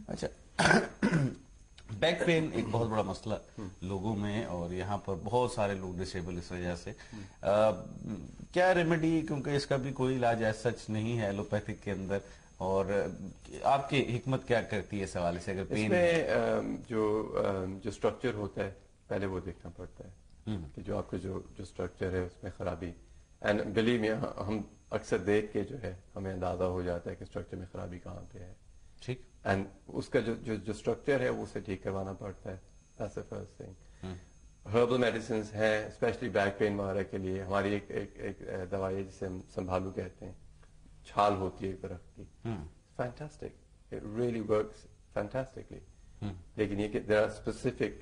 اچھا back pain ایک بہت بڑا مسئلہ لوگوں میں، اور یہاں پر بہت سارے لوگ ڈسیبل اس وجہ سے. کیا ریمیڈی، کیونکہ اس کا بھی کوئی علاج ایسا سچ نہیں ہے ایلوپیتھک کے اندر، اور آپ کی حکمت کیا کرتی ہے اس حوالے سے؟ اگر پین میں جو اسٹرکچر ہوتا ہے پہلے وہ دیکھنا پڑتا ہے کہ جو آپ کا جو اسٹرکچر ہے اس میں خرابی، اینڈ بلیو می ہم اکثر دیکھ کے جو ہے ہمیں اندازہ ہو جاتا ہے کہ اسٹرکچر میں خرابی کہاں پہ ہے. ٹھیک. اینڈ اس کا جو اسٹرکچر ہے وہ اسے ٹھیک کروانا پڑتا ہے. That's the first thing. Herbal medicines ہیں اسپیشلی بیک پین وغیرہ کے لیے. ہماری ایک دوائی ہے جسے ہم سنبھالو کہتے ہیں، چھال ہوتی ہے ایک درخت کی. Fantastic, it really works fantastically. لیکن یہ کہ there are specific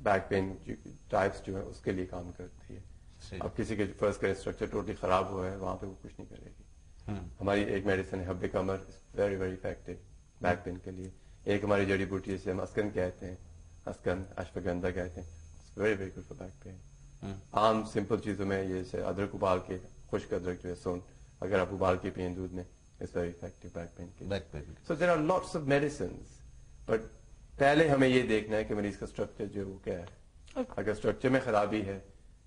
back pain types جو ہیں اس کے لیے کام کرتی ہے. اب کسی کے فرض کا اسٹرکچر ٹوٹلی خراب ہوا ہے وہاں پہ وہ کچھ نہیں کرے گی. ہماری ایک میڈیسن ہے حب کمر، very very effective back pain کے لیے. ایک ہماری جڑی بوٹی جسے ہم اسکن کہتے ہیں، اسکن اشفگندھا کہتے ہیں، very very good for back pain. عام سمپل چیزوں میں یہ جیسے ادرک ابال کے، خشک ادرک جو ہے سون اگر آپ ابال کے پئیں دودھ میں، it's very effective back pain کے لیے. So there are lots of medicines, but پہلے ہمیں یہ دیکھنا ہے کہ مریض کا اسٹرکچر جو ہے وہ کیا ہے. اگر اسٹرکچر میں خرابی ہے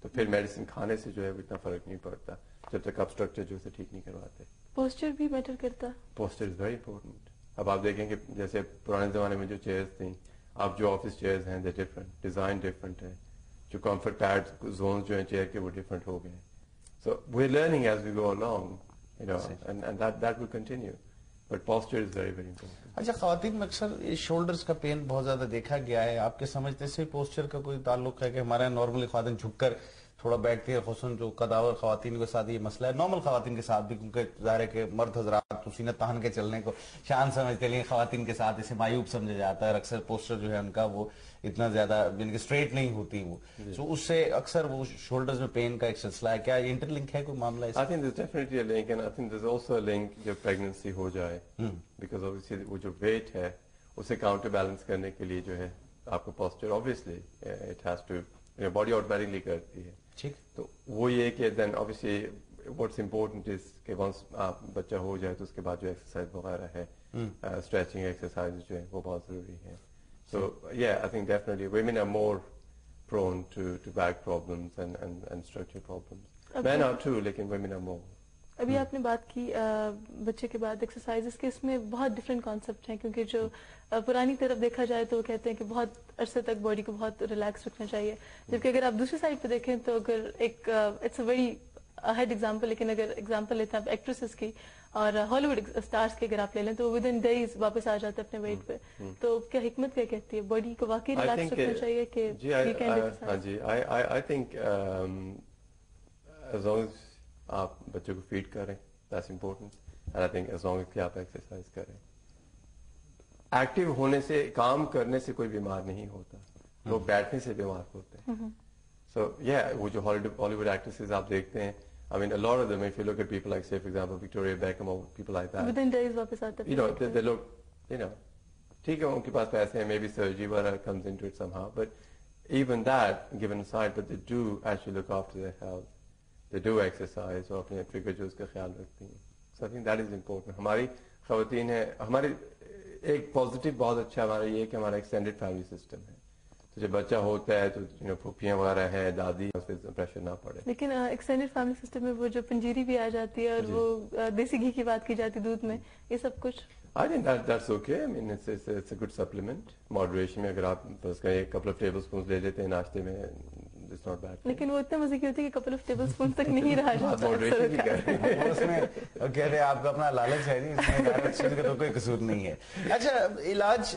تو پھر میڈیسن کھانے سے جو ہے اتنا فرق نہیں پڑتا جب تک آپ اسٹرکچر جو ہے ٹھیک نہیں کرواتے. پوسچر بھی میٹر کرتا ہے. Posture is very important. اب آپ دیکھیں کہ جیسے پرانے زمانے میں جو چیئرز تھیں، اب جو آفس چیئرز ہیں دے ڈفرنٹ، ڈیزائن ڈفرنٹ ہے. جو کمفرٹ پیڈ زونز جو ہیں چیئر کے وہ ڈفرنٹ ہو گئے ہیں. So we are learning as we go along, you know, and that will continue. But posture is very very important. اچھا خواتین میں اکثر شولڈرز کا پین بہت زیادہ دیکھا گیا ہے. آپ کے سمجھتے سے پوسچر کا کوئی تعلق ہے کہ ہمارے یہاں نارملی خواتین جھک کر تھوڑا بیٹھتی ہے، خصوصاً جو قداور خواتین کے ساتھ یہ مسئلہ ہے، نارمل خواتین کے ساتھ بھی، کیونکہ ظاہر ہے کہ مرد حضرات تو سینہ تان کے چلنے کو شان سمجھتے ہیں، خواتین کے ساتھ اسے معیوب سمجھا جاتا ہے، اور اکثر پوسچر جو ہے ان کا وہ اتنا زیادہ یعنی کہ اسٹریٹ نہیں ہوتی وہ. سو اس سے اکثر وہ شولڈرز میں پین کا ایک سلسلہ ہے. کیا انٹر لنک ہے کوئی معاملہ اس؟ I think there's definitely a link, and I think there's also a link جب pregnancy ہو جائے، because obviously وہ جو weight ہے اسے کاؤنٹر بیلنس کرنے کے لیے جو ہے آپ کا posture obviously it has to body automatically کرتی ہے. ٹھیک. تو وہ یہ کہ then obviously what's important is کہ once آپ بچہ ہو جائے تو اس کے بعد جو ایکسرسائز وغیرہ ہے، اسٹریچنگ ایکسرسائز جو ہے وہ بہت ضروری ہے. So yeah, I think definitely women are more prone to back problems and structure problems. Men are too, لیکن women are more. ابھی آپ نے بات کی بچے کے بعد ایکسرسائزز کے، اس میں بہت ڈفرینٹ کانسیپٹ ہیں، کیونکہ جو پرانی طرف دیکھا جائے تو وہ کہتے ہیں کہ بہت عرصے تک باڈی کو بہت ریلیکس رکھنا چاہیے، جبکہ اگر آپ دوسری سائڈ پہ دیکھیں تو اگر ایک it's a very head example, لیکن اگر ایگزامپل لیتے ہیں آپ ایکٹریسز کی اور ہالی ووڈ اسٹارس کی اگر آپ لے لیں تو ود ان ڈیز واپس آ جاتے ہیں اپنے ویٹ پہ. تو کیا حکمت کیا کہتی ہے، باڈی کو واقعی ریلیکس رکھنا چاہیے کہ ہاں جی I think as long as آپ بچے کو فیڈ کریں that's important, and I think as long as کہ آپ ایکسرسائز کریں. ایکٹیو ہونے سے، کام کرنے سے کوئی بیمار نہیں ہوتا، لوگ بیٹھنے سے بیمار ہوتے ہیں. So yeah, وہ جو ہالی ووڈ ایکٹریسز آپ دیکھتے ہیں، I mean a lot of them, if you look at people like say for example Victoria Beckham or people like that, within days واپس آتے ہیں. You know, they look, you know, ٹھیک ہے ان کے پاس پیسے ہیں, maybe surgery whatever comes into it somehow, but even that given aside, but they do actually look after their health. They do exercise اور اپنے فگر جو اس کا خیال رکھتی ہیں. So I think that is important. ہماری خواتین ہیں، ہماری ایک پازیٹیو بہت اچھا ہمارا یہ ہے کہ ہمارا ایکسٹینڈیڈ فیملی سسٹم ہے. تو جب بچہ ہوتا ہے تو پھوپھیاں وغیرہ ہیں، دادی، اس پہ پریشر نہ پڑے. لیکن ایکسٹینڈیڈ فیملی سسٹم میں وہ جو پنجیری بھی آ جاتی ہے اور وہ دیسی گھی کی بات کی جاتی دودھ میں، یہ سب کچھ I think that's okay. I mean it's a good supplement. Moderation میں اگر آپ بس کہیں couple of tablespoons لے لیتے ہیں ناشتے میں, it's not bad. لیکن وہ اتنا مزے کی ہوتی ہے کہ couple of tablespoons تک نہیں رہا جاتا. Moderation بھی کریں. اس میں کہہ رہے آپ کا اپنا لالچ ہے نہیں، اس میں ہر چیز کا تو کوئی قصور نہیں ہے. اچھا علاج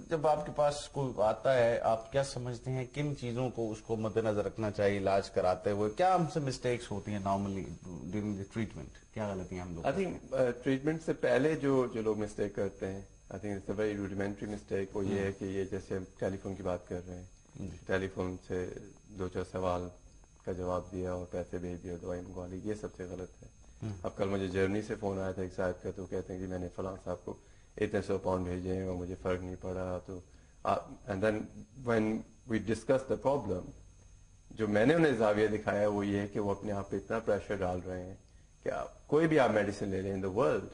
جب آپ کے پاس کوئی آتا ہے، آپ کیا سمجھتے ہیں کن چیزوں کو اس کو مد نظر رکھنا چاہیے علاج کراتے ہوئے؟ کیا ہم سے مسٹیکس ہوتی ہیں نارملی ڈیورنگ دی ٹریٹمنٹ؟ کیا غلطیاں ہم لوگ؟ I think ٹریٹمنٹ سے پہلے جو لوگ مسٹیک کرتے ہیں، I think it's a very rudimentary mistake. وہ یہ ہے کہ یہ جیسے ہم ٹیلی فون کی بات کر رہے ہیں، ٹیلی فون سے 2-4 سوال کا جواب دیا اور پیسے بھیج دیا، دوائی منگوا لی. یہ سب سے غلط ہے. اب کل مجھے جرمنی سے فون آیا تھا ایک صاحب کا، تو کہتے ہیں کہ میں نے فلاں صاحب کو اتنے 100 پاؤنڈ بھیجے ہیں اور مجھے فرق نہیں پڑا. تو and then when we discuss the problem, جو میں نے انہیں زاویہ دکھایا وہ یہ ہے کہ وہ اپنے آپ پہ اتنا پریشر ڈال رہے ہیں کہ کوئی بھی آپ میڈیسن لے لیں in the world,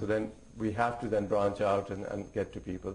so then we have to then branch out and get to people.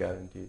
guarantees.